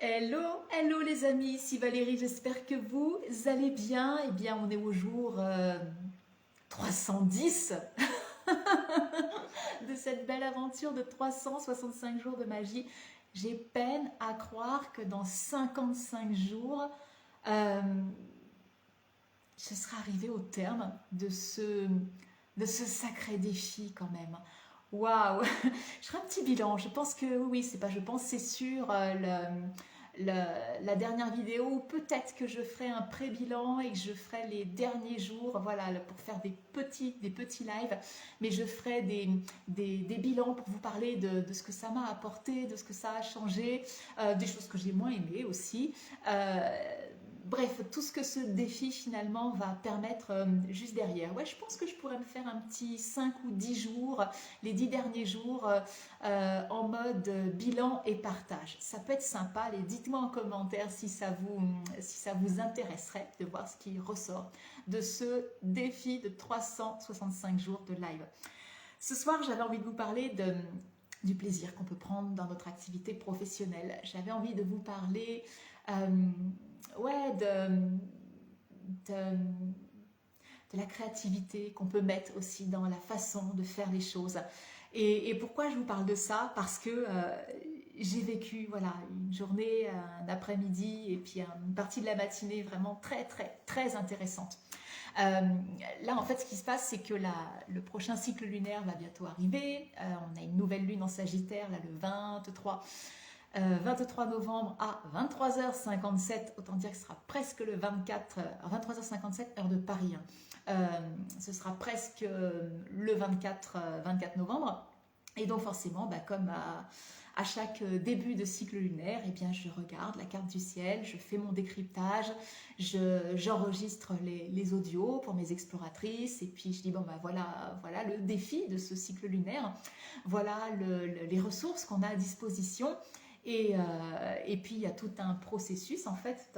Hello, hello les amis, ici Valérie, j'espère que vous allez bien. Eh bien, on est au jour 310 de cette belle aventure de 365 jours de magie. J'ai peine à croire que dans 55 jours, euh, je serai arrivée au terme de ce sacré défi quand même. Waouh! Je ferai un petit bilan. Je pense que oui, c'est pas je pense, c'est sûr. La dernière vidéo, peut-être que je ferai un pré-bilan et que je ferai les derniers jours, voilà, pour faire des petits lives, mais je ferai des bilans pour vous parler de ce que ça m'a apporté, de ce que ça a changé, des choses que j'ai moins aimées aussi. Bref, tout ce que ce défi finalement va permettre juste derrière. Ouais, je pense que je pourrais me faire un petit 5 ou 10 jours, les 10 derniers jours, en mode bilan et partage. Ça peut être sympa. Allez, dites-moi en commentaire si ça vous intéresserait de voir ce qui ressort de ce défi de 365 jours de live. Ce soir, j'avais envie de vous parler du plaisir qu'on peut prendre dans notre activité professionnelle. J'avais envie de vous parler ouais, de la créativité qu'on peut mettre aussi dans la façon de faire les choses. Et pourquoi je vous parle de ça? Parce que j'ai vécu voilà, une journée, un après-midi et puis une partie de la matinée vraiment très très très intéressante. Là, en fait, ce qui se passe, c'est que le prochain cycle lunaire va bientôt arriver. On a une nouvelle lune en Sagittaire, là, le 23 novembre à 23h57. Autant dire que ce sera presque le 24, 23h57, heure de Paris. Ce sera presque le 24 novembre. Et donc forcément, comme à chaque début de cycle lunaire, eh bien, je regarde la carte du ciel, je fais mon décryptage, j'enregistre les audios pour mes exploratrices, et puis je dis, bon, voilà le défi de ce cycle lunaire, voilà les ressources qu'on a à disposition, et puis il y a tout un processus en fait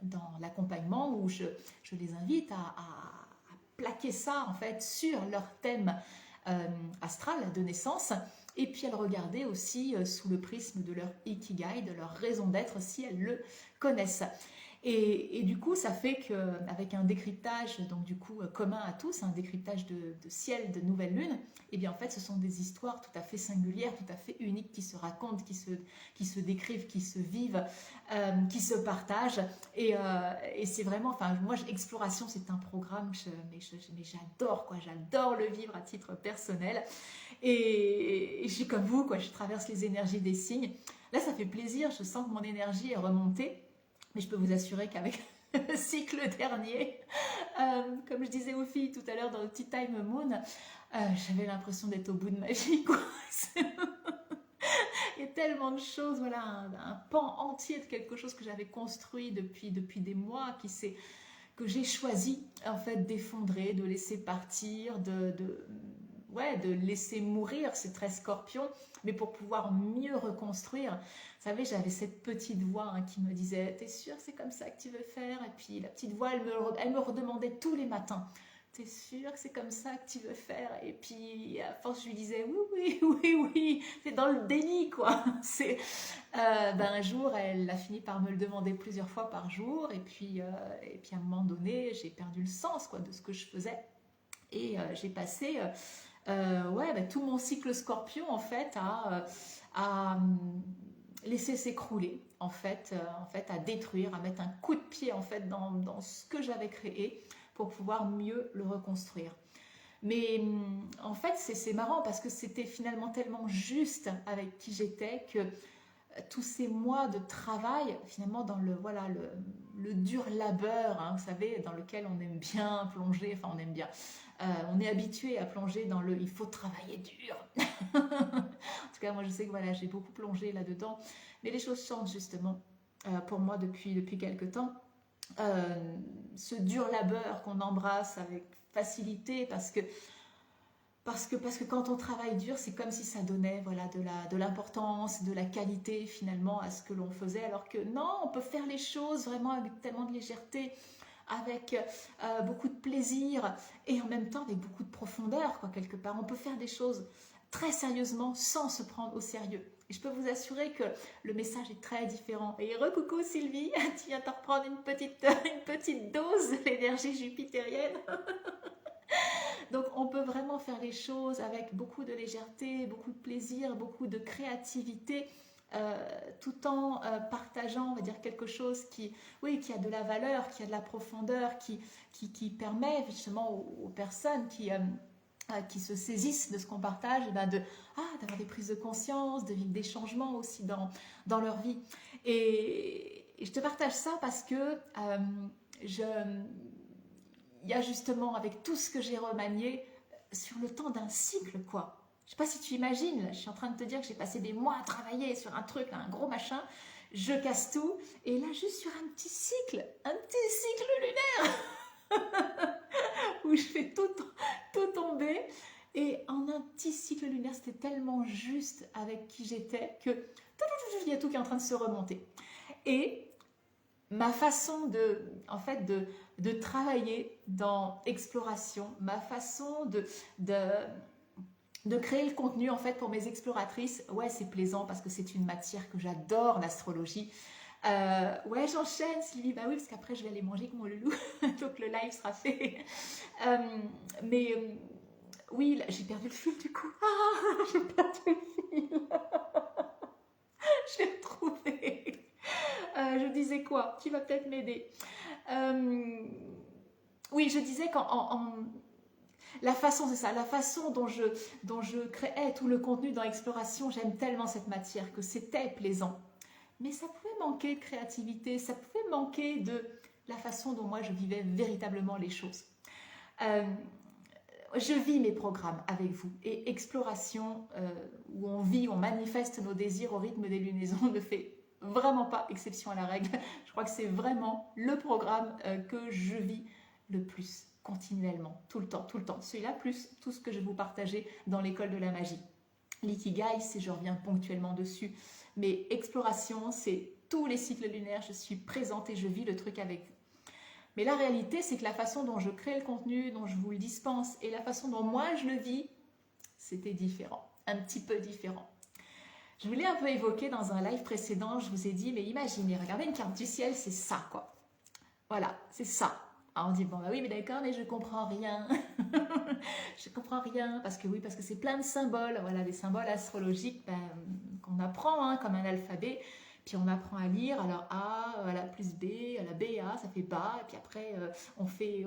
dans l'accompagnement où je les invite à plaquer ça en fait sur leur thème astral de naissance, et puis à le regarder aussi sous le prisme de leur ikigai, de leur raison d'être si elles le connaissent. Et du coup, ça fait qu'avec un décryptage donc du coup commun à tous, un décryptage de ciel, de nouvelle lune, et bien en fait ce sont des histoires tout à fait singulières, tout à fait uniques qui se racontent, qui se décrivent, qui se vivent, qui se partagent. Et c'est vraiment, enfin moi, Exploration, c'est un programme, mais j'adore quoi, j'adore le vivre à titre personnel. Et je suis comme vous quoi, je traverse les énergies des signes. Là, ça fait plaisir, je sens que mon énergie est remontée. Mais je peux vous assurer qu'avec le cycle dernier, comme je disais aux filles tout à l'heure dans le Tea Time Moon, j'avais l'impression d'être au bout de ma vie, quoi. Il y a tellement de choses, voilà, un pan entier de quelque chose que j'avais construit depuis des mois, que j'ai choisi en fait d'effondrer, de laisser partir, ouais, de laisser mourir ces 13 scorpions, mais pour pouvoir mieux reconstruire. Vous savez, j'avais cette petite voix qui me disait, t'es sûre que c'est comme ça que tu veux faire? Et puis la petite voix, elle me redemandait tous les matins, t'es sûre que c'est comme ça que tu veux faire? Et puis à force, je lui disais, oui, oui, oui, oui, c'est dans le déni, quoi. Un jour, elle a fini par me le demander plusieurs fois par jour, et puis à un moment donné, j'ai perdu le sens quoi, de ce que je faisais. Et j'ai passé ouais, tout mon cycle scorpion en fait à laisser s'écrouler en fait à détruire, à mettre un coup de pied en fait dans ce que j'avais créé pour pouvoir mieux le reconstruire. Mais en fait c'est marrant parce que c'était finalement tellement juste avec qui j'étais que tous ces mois de travail, finalement, dans le dur labeur, vous savez, dans lequel on aime bien plonger, enfin on aime bien, on est habitué à plonger dans il faut travailler dur. En tout cas, moi je sais que voilà, j'ai beaucoup plongé là-dedans, mais les choses changent justement pour moi depuis quelques temps. Ce dur labeur qu'on embrasse avec facilité parce que quand on travaille dur, c'est comme si ça donnait voilà, de l'importance, de la qualité finalement à ce que l'on faisait, alors que non, on peut faire les choses vraiment avec tellement de légèreté, avec beaucoup de plaisir et en même temps avec beaucoup de profondeur, quoi, quelque part. On peut faire des choses très sérieusement sans se prendre au sérieux. je peux vous assurer que le message est très différent. Et recoucou Sylvie, tu viens de reprendre une petite dose de l'énergie jupitérienne. Donc on peut vraiment faire les choses avec beaucoup de légèreté, beaucoup de plaisir, beaucoup de créativité, tout en partageant, on va dire, quelque chose qui, oui, qui a de la valeur, qui a de la profondeur, qui permet justement aux personnes qui se saisissent de ce qu'on partage, et ben d'avoir des prises de conscience, de vivre des changements aussi dans leur vie. Et je te partage ça parce que il y a justement, avec tout ce que j'ai remanié, sur le temps d'un cycle, quoi. Je sais pas si tu imagines, là, je suis en train de te dire que j'ai passé des mois à travailler sur un truc, là, un gros machin, je casse tout, et là, juste sur un petit cycle lunaire, où je fais tout tomber, et en un petit cycle lunaire, c'était tellement juste avec qui j'étais, que il y a tout qui est en train de se remonter. Et ma façon de travailler dans exploration, ma façon de créer le contenu en fait pour mes exploratrices, ouais, c'est plaisant parce que c'est une matière que j'adore, l'astrologie. Ouais, j'enchaîne Sylvie, bah oui, parce qu'après je vais aller manger avec mon loulou, donc le live sera fait. Oui, là, j'ai perdu le fil du coup. Ah, j'ai perdu le fil. Je l'ai retrouvé. Je disais quoi? Qui va peut-être m'aider? Oui, je disais la façon, c'est ça, la façon dont je créais tout le contenu dans Exploration, j'aime tellement cette matière que c'était plaisant. Mais ça pouvait manquer de créativité, ça pouvait manquer de la façon dont moi je vivais véritablement les choses. Je vis mes programmes avec vous et Exploration, où on vit, on manifeste nos désirs au rythme des lunaisons, ne fait vraiment pas exception à la règle. Je crois que c'est vraiment le programme que je vis le plus continuellement, tout le temps. Celui-là plus tout ce que je vais vous partager dans l'école de la magie. L'ikigai, c'est je reviens ponctuellement dessus, mais Exploration, c'est tous les cycles lunaires, je suis présente et je vis le truc avec vous. Mais la réalité, c'est que la façon dont je crée le contenu, dont je vous le dispense, et la façon dont moi je le vis, c'était différent, un petit peu différent. Je voulais un peu évoquer dans un live précédent, je vous ai dit, mais imaginez, regardez une carte du ciel, c'est ça, quoi. Voilà, c'est ça. Alors on dit, bon, bah oui, mais d'accord, mais je comprends rien. Je comprends rien, parce que c'est plein de symboles, voilà, des symboles astrologiques qu'on apprend, comme un alphabet. Puis on apprend à lire, alors A, voilà, plus B, la B, A, ça fait bas, et puis après on fait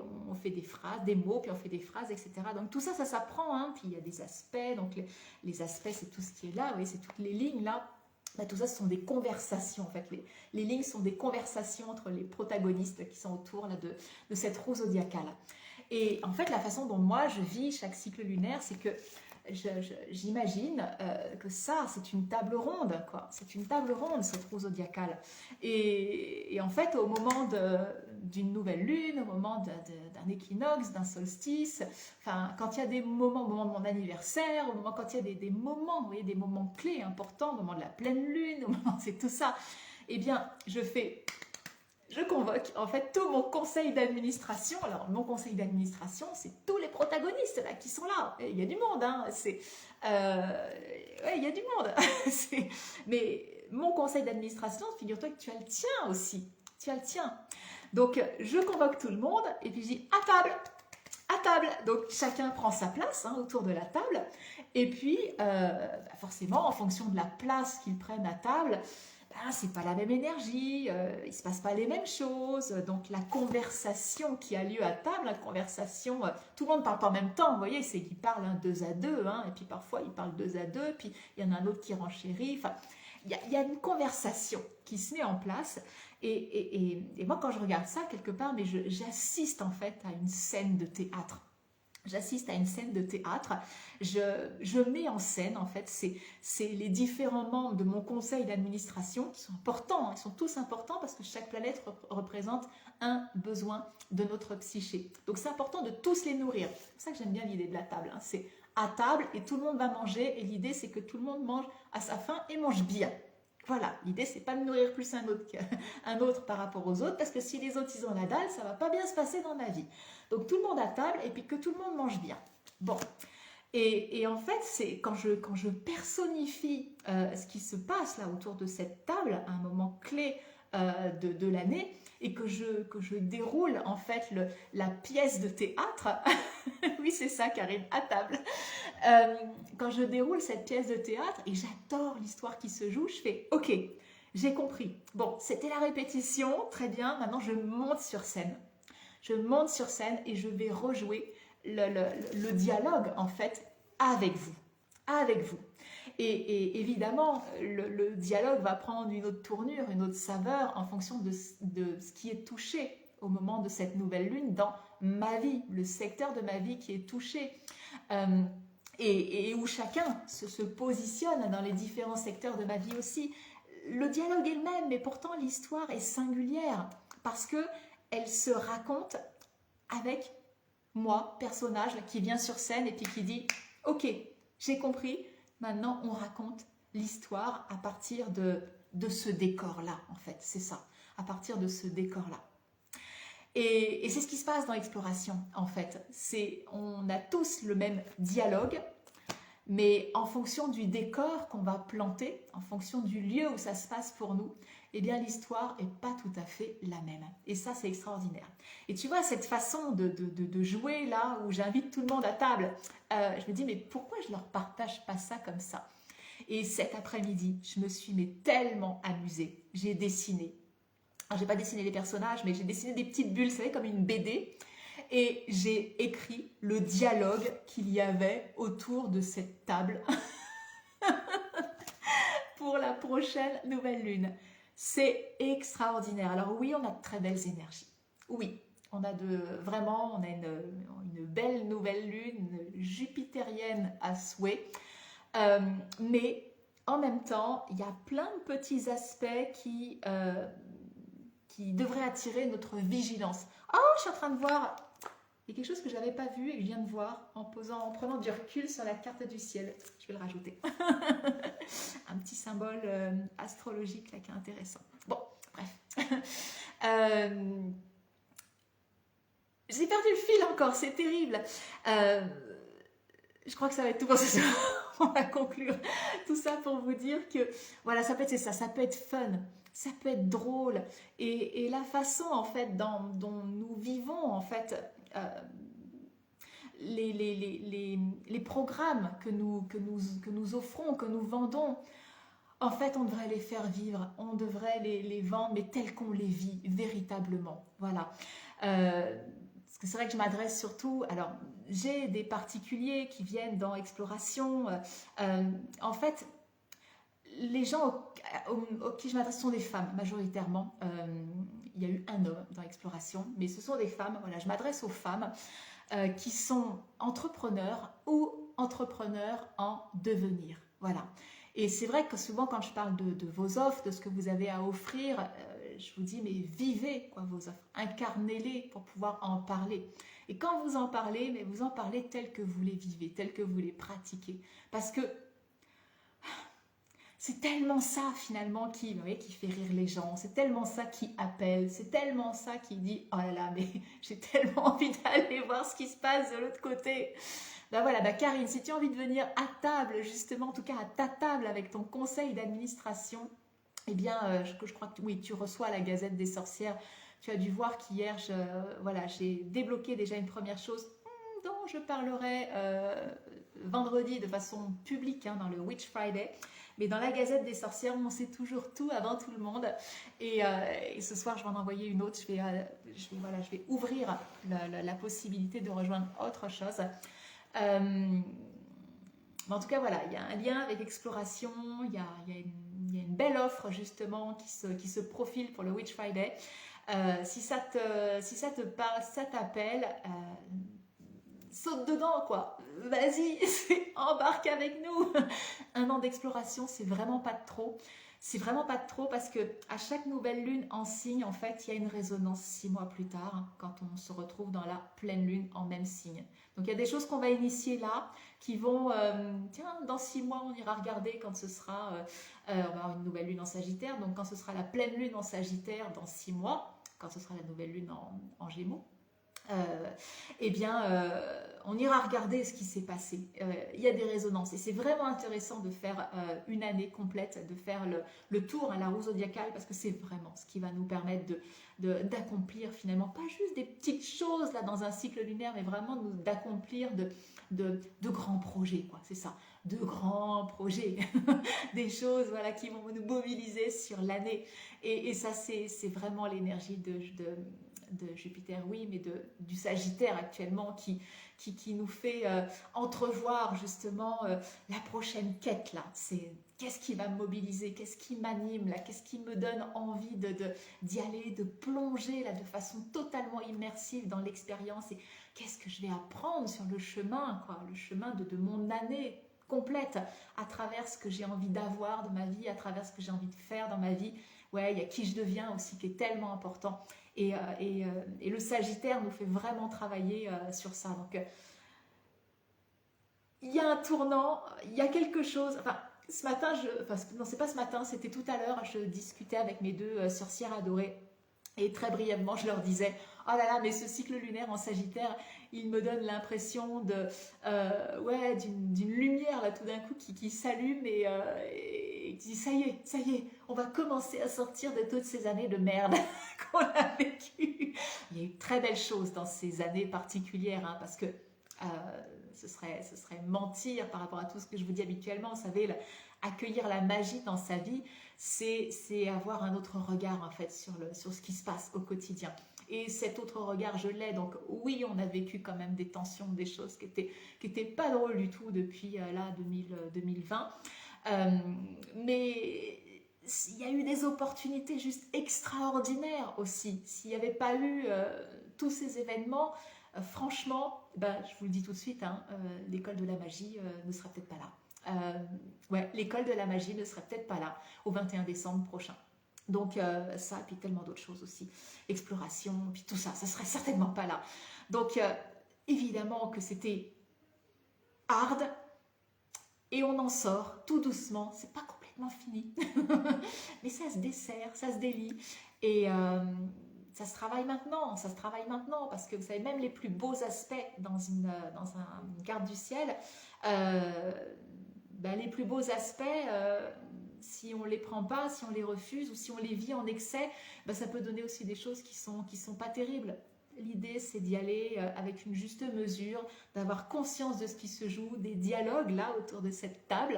des phrases, des mots, puis on fait des phrases, etc. Donc tout ça, ça s'apprend, puis il y a des aspects, donc les aspects, c'est tout ce qui est là, oui, c'est toutes les lignes là. Tout ça, ce sont des conversations, en fait. Les lignes sont des conversations entre les protagonistes qui sont autour là, de cette roue zodiacale. Et en fait, la façon dont moi je vis chaque cycle lunaire, c'est que j'imagine que ça, c'est une table ronde, quoi. C'est une table ronde, cette roue zodiacale. Et en fait, au moment d'une nouvelle lune, au moment d'un équinoxe, d'un solstice, enfin, quand il y a des moments, au moment de mon anniversaire, quand il y a des moments, vous voyez, des moments clés, importants, au moment de la pleine lune, au moment, c'est tout ça, eh bien, je convoque en fait tout mon conseil d'administration. Alors mon conseil d'administration, c'est tous les protagonistes là qui sont là. Et il y a du monde, ouais, il y a du monde. Mais mon conseil d'administration, figure-toi que tu as le tien aussi. Tu as le tien. Donc je convoque tout le monde et puis je dis à table. Donc chacun prend sa place autour de la table. Et puis forcément, en fonction de la place qu'ils prennent à table, c'est pas la même énergie, il se passe pas les mêmes choses, donc la conversation qui a lieu à table, la conversation, tout le monde parle pas en même temps, vous voyez, c'est qu'ils parlent deux à deux, et puis parfois ils parlent deux à deux, puis il y en a un autre qui renchérit, enfin, il y a une conversation qui se met en place, et moi quand je regarde ça quelque part, mais j'assiste en fait à une scène de théâtre. J'assiste à une scène de théâtre, je mets en scène, en fait, c'est les différents membres de mon conseil d'administration qui sont importants, ils sont tous importants parce que chaque planète représente un besoin de notre psyché. Donc c'est important de tous les nourrir. C'est pour ça que j'aime bien l'idée de la table, c'est à table et tout le monde va manger et l'idée c'est que tout le monde mange à sa faim et mange bien. Voilà, l'idée c'est pas de nourrir plus un autre par rapport aux autres, parce que si les autres ils ont la dalle, ça va pas bien se passer dans ma vie. Donc tout le monde à table et puis que tout le monde mange bien. Bon, Et en fait, c'est quand je personnifie ce qui se passe là autour de cette table, un moment clé de l'année, et que je déroule en fait la pièce de théâtre, oui c'est ça Karine, à table, quand je déroule cette pièce de théâtre, et j'adore l'histoire qui se joue, je fais ok, j'ai compris, bon c'était la répétition, très bien, maintenant je monte sur scène. Je monte sur scène et je vais rejouer le dialogue en fait avec vous. Avec vous. Et évidemment, le dialogue va prendre une autre tournure, une autre saveur en fonction de ce qui est touché au moment de cette nouvelle lune dans ma vie, le secteur de ma vie qui est touché. Euh, et où chacun se positionne dans les différents secteurs de ma vie aussi. Le dialogue est le même, mais pourtant l'histoire est singulière parce que elle se raconte avec moi, personnage qui vient sur scène et puis qui dit « Ok, j'ai compris, maintenant on raconte l'histoire à partir de ce décor-là, en fait, c'est ça, à partir de ce décor-là. » Et c'est ce qui se passe dans l'exploration, en fait. On a tous le même dialogue, mais en fonction du décor qu'on va planter, en fonction du lieu où ça se passe pour nous, eh bien l'histoire n'est pas tout à fait la même. Et ça, c'est extraordinaire. Et tu vois, cette façon de jouer là, où j'invite tout le monde à table, je me dis, mais pourquoi je ne leur partage pas ça comme ça? Et cet après-midi, je me suis tellement amusée. J'ai dessiné. Alors, j'ai pas dessiné les personnages, mais j'ai dessiné des petites bulles, vous savez, comme une BD. Et j'ai écrit le dialogue qu'il y avait autour de cette table pour la prochaine nouvelle lune. C'est extraordinaire. Alors oui, on a de très belles énergies. Oui, on a une belle nouvelle lune jupitérienne à souhait. Mais en même temps, il y a plein de petits aspects qui devraient attirer notre vigilance. Oh, je suis en train de voir... Il y a quelque chose que je n'avais pas vu et que je viens de voir en prenant du recul sur la carte du ciel. Je vais le rajouter. Un petit symbole astrologique là qui est intéressant. Bon, bref. J'ai perdu le fil encore, c'est terrible. Je crois que ça va être tout pour ce soir. On va conclure tout ça pour vous dire que voilà, ça peut être ça, ça peut être fun, ça peut être drôle et la façon en fait dont nous vivons en fait les programmes que nous offrons, que nous vendons, en fait, on devrait les faire vivre, on devrait les vendre, mais tels qu'on les vit véritablement. Voilà. Parce que c'est vrai que je m'adresse surtout... Alors, j'ai des particuliers qui viennent dans Exploration. En fait, les gens auxquels je m'adresse sont des femmes, majoritairement. Il y a eu un homme dans Exploration, mais ce sont des femmes. Voilà, je m'adresse aux femmes qui sont entrepreneurs ou entrepreneurs en devenir. Voilà. Et c'est vrai que souvent quand je parle de vos offres, de ce que vous avez à offrir, je vous dis mais vivez quoi, vos offres, incarnez-les pour pouvoir en parler. Et quand vous en parlez, mais vous en parlez tel que vous les vivez, tel que vous les pratiquez. Parce que c'est tellement ça finalement qui fait rire les gens, c'est tellement ça qui appelle, c'est tellement ça qui dit « Oh là là, mais j'ai tellement envie d'aller voir ce qui se passe de l'autre côté !» Ben voilà, Karine, si tu as envie de venir à table, justement, en tout cas à ta table avec ton conseil d'administration, eh bien, je crois que oui, tu reçois la Gazette des Sorcières. Tu as dû voir qu'hier, j'ai débloqué déjà une première chose dont je parlerai vendredi de façon publique dans le Witch Friday. Mais dans la Gazette des Sorcières, on sait toujours tout avant tout le monde. Et ce soir, je vais en envoyer une autre. Je vais ouvrir la possibilité de rejoindre autre chose. En tout cas, voilà, il y a un lien avec Exploration. Il y a une belle offre justement qui se profile pour le Witch Friday. Si ça te parle, si ça t'appelle, saute dedans quoi. Vas-y, embarque avec nous. Un an d'exploration, c'est vraiment pas de trop. C'est vraiment pas de trop parce que à chaque nouvelle lune en signe, en fait, il y a une résonance 6 mois plus tard quand on se retrouve dans la pleine lune en même signe. Donc il y a des choses qu'on va initier là qui vont, tiens, dans 6 mois, on ira regarder quand ce sera, on va avoir une nouvelle lune en Sagittaire, donc quand ce sera la pleine lune en Sagittaire dans 6 mois, quand ce sera la nouvelle lune en Gémeaux. eh bien, on ira regarder ce qui s'est passé. Il y a des résonances et c'est vraiment intéressant de faire une année complète, de faire le tour à la roue zodiacale parce que c'est vraiment ce qui va nous permettre d'accomplir finalement, pas juste des petites choses là dans un cycle lunaire, mais vraiment d'accomplir de grands projets, quoi, c'est ça, de grands projets, des choses voilà, qui vont nous mobiliser sur l'année. Et ça, c'est vraiment l'énergie de Jupiter, oui, mais du Sagittaire actuellement qui nous fait entrevoir justement la prochaine quête là. C'est qu'est-ce qui va me mobiliser, qu'est-ce qui m'anime là, qu'est-ce qui me donne envie d'y aller, de plonger là de façon totalement immersive dans l'expérience et qu'est-ce que je vais apprendre sur le chemin, quoi, le chemin de mon année complète à travers ce que j'ai envie d'avoir de ma vie, à travers ce que j'ai envie de faire dans ma vie. Ouais, il y a qui je deviens aussi qui est tellement important. Et le Sagittaire nous fait vraiment travailler sur ça. Donc, il y a un tournant, il y a quelque chose. Enfin, ce matin, non, c'est pas ce matin, c'était tout à l'heure, je discutais avec mes deux sorcières adorées. Et très brièvement, je leur disais, oh là là, mais ce cycle lunaire en Sagittaire, il me donne l'impression ouais, d'une lumière là tout d'un coup qui s'allume et qui dit, ça y est, on va commencer à sortir de toutes ces années de merde qu'on a vécues. Il y a eu de très belles choses dans ces années particulières, hein, parce que ce serait mentir par rapport à tout ce que je vous dis habituellement. Vous savez, accueillir la magie dans sa vie, c'est avoir un autre regard en fait sur ce qui se passe au quotidien. Et cet autre regard, je l'ai. Donc oui, on a vécu quand même des tensions, des choses qui étaient pas drôles du tout depuis là 2020. Mais il y a eu des opportunités juste extraordinaires aussi. S'il n'y avait pas eu tous ces événements, franchement, ben, je vous le dis tout de suite, hein, l'école de la magie ne serait peut-être pas là. Ouais, l'école de la magie ne serait peut-être pas là au 21 décembre prochain. Donc ça, et puis tellement d'autres choses aussi. Exploration, puis tout ça, ça serait certainement pas là. Donc évidemment que c'était hard, et on en sort tout doucement. C'est pas complètement fini, mais ça se dessert, ça se délie. Et ça se travaille maintenant, parce que vous savez, même les plus beaux aspects dans une carte du ciel, ben, les plus beaux aspects, si on les prend pas, si on les refuse ou si on les vit en excès, ben, ça peut donner aussi des choses qui sont pas terribles. L'idée, c'est d'y aller avec une juste mesure, d'avoir conscience de ce qui se joue, des dialogues là autour de cette table.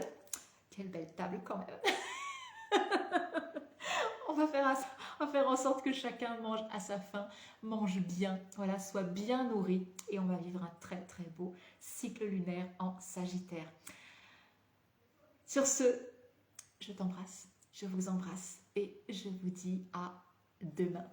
Quelle belle table quand même. On va faire en sorte que chacun mange à sa faim, mange bien, voilà, soit bien nourri et on va vivre un très très beau cycle lunaire en Sagittaire. Sur ce, je t'embrasse, je vous embrasse et je vous dis à demain.